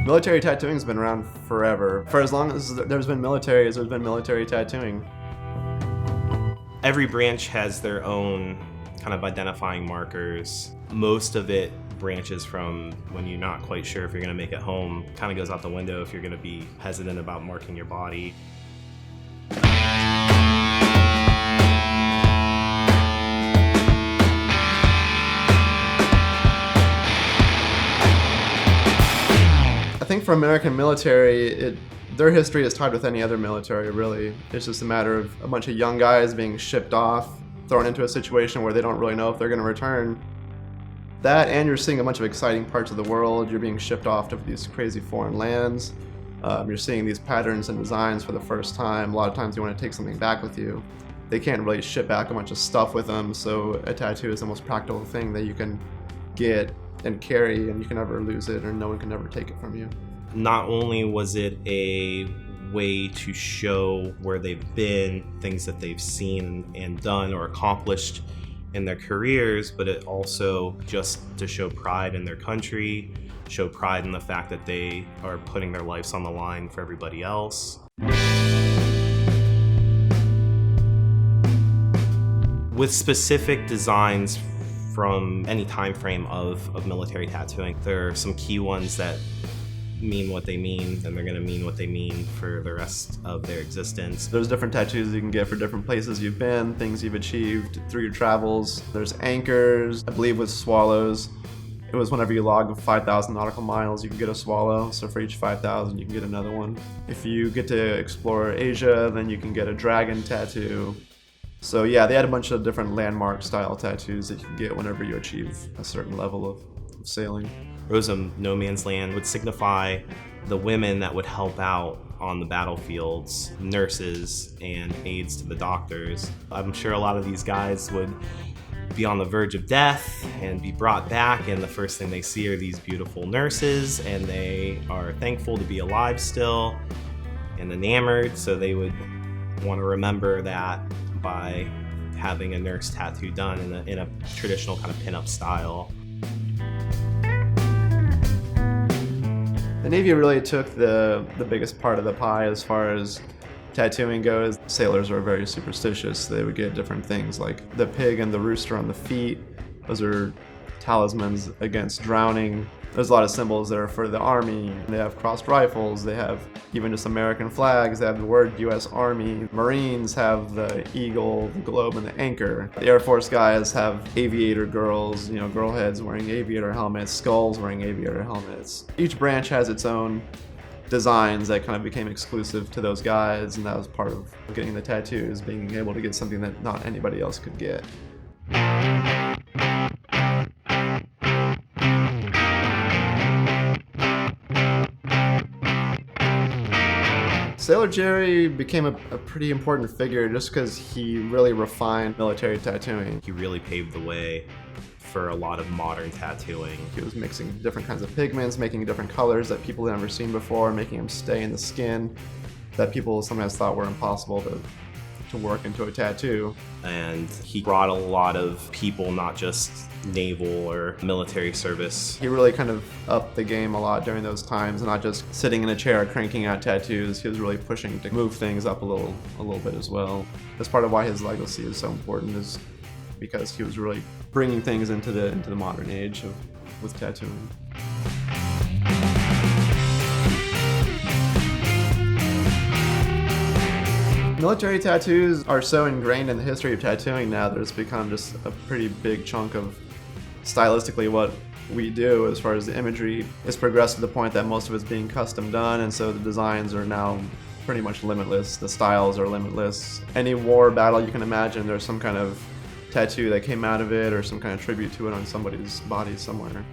Military tattooing's been around forever. For as long as there's been military tattooing. Every branch has their own kind of identifying markers. Most of it branches from when you're not quite sure if you're going to make it home. Kind of goes out the window if you're going to be hesitant about marking your body. I think for American military, their history is tied with any other military, really. It's just a matter of a bunch of young guys being shipped off, thrown into a situation where they don't really know if they're going to return. That, and you're seeing a bunch of exciting parts of the world. You're being shipped off to these crazy foreign lands. You're seeing these patterns and designs for the first time. A lot of times you want to take something back with you. They can't really ship back a bunch of stuff with them, so a tattoo is the most practical thing that you can get and carry, and you can never lose it, or no one can ever take it from you. Not only was it a way to show where they've been, things that they've seen and done or accomplished in their careers, but it also just to show pride in their country, show pride in the fact that they are putting their lives on the line for everybody else. With specific designs from any time frame of military tattooing, there are some key ones that mean what they mean, and they're going to mean what they mean for the rest of their existence. There's different tattoos you can get for different places you've been, things you've achieved through your travels. There's anchors, I believe with swallows. It was whenever you log 5,000 nautical miles, you can get a swallow. So for each 5,000, you can get another one. If you get to explore Asia, then you can get a dragon tattoo. So yeah, they had a bunch of different landmark style tattoos that you can get whenever you achieve a certain level of sailing. Rosa No Man's Land would signify the women that would help out on the battlefields, nurses and aides to the doctors. I'm sure a lot of these guys would be on the verge of death and be brought back, and the first thing they see are these beautiful nurses, and they are thankful to be alive still and enamored, so they would want to remember that by having a nurse tattoo done in a traditional kind of pinup style. The Navy really took the biggest part of the pie as far as tattooing goes. Sailors are very superstitious. They would get different things like the pig and the rooster on the feet. Those are talismans against drowning. There's a lot of symbols there for the Army. They have crossed rifles. They have even just American flags. They have the word U.S. Army. Marines have the eagle, the globe, and the anchor. The Air Force guys have aviator girls, girl heads wearing aviator helmets, skulls wearing aviator helmets. Each branch has its own designs that kind of became exclusive to those guys, and that was part of getting the tattoos, being able to get something that not anybody else could get. Sailor Jerry became a pretty important figure just because he really refined military tattooing. He really paved the way for a lot of modern tattooing. He was mixing different kinds of pigments, making different colors that people had never seen before, making them stay in the skin that people sometimes thought were impossible to work into a tattoo. And he brought a lot of people, not just naval or military service. He really kind of upped the game a lot during those times, and not just sitting in a chair cranking out tattoos. He was really pushing to move things up a little bit as well. That's part of why his legacy is so important, is because he was really bringing things into the modern age with tattooing. Military tattoos are so ingrained in the history of tattooing now that it's become just a pretty big chunk of stylistically what we do as far as the imagery. It's progressed to the point that most of it's being custom done, and so the designs are now pretty much limitless. The styles are limitless. Any war battle you can imagine, there's some kind of tattoo that came out of it or some kind of tribute to it on somebody's body somewhere.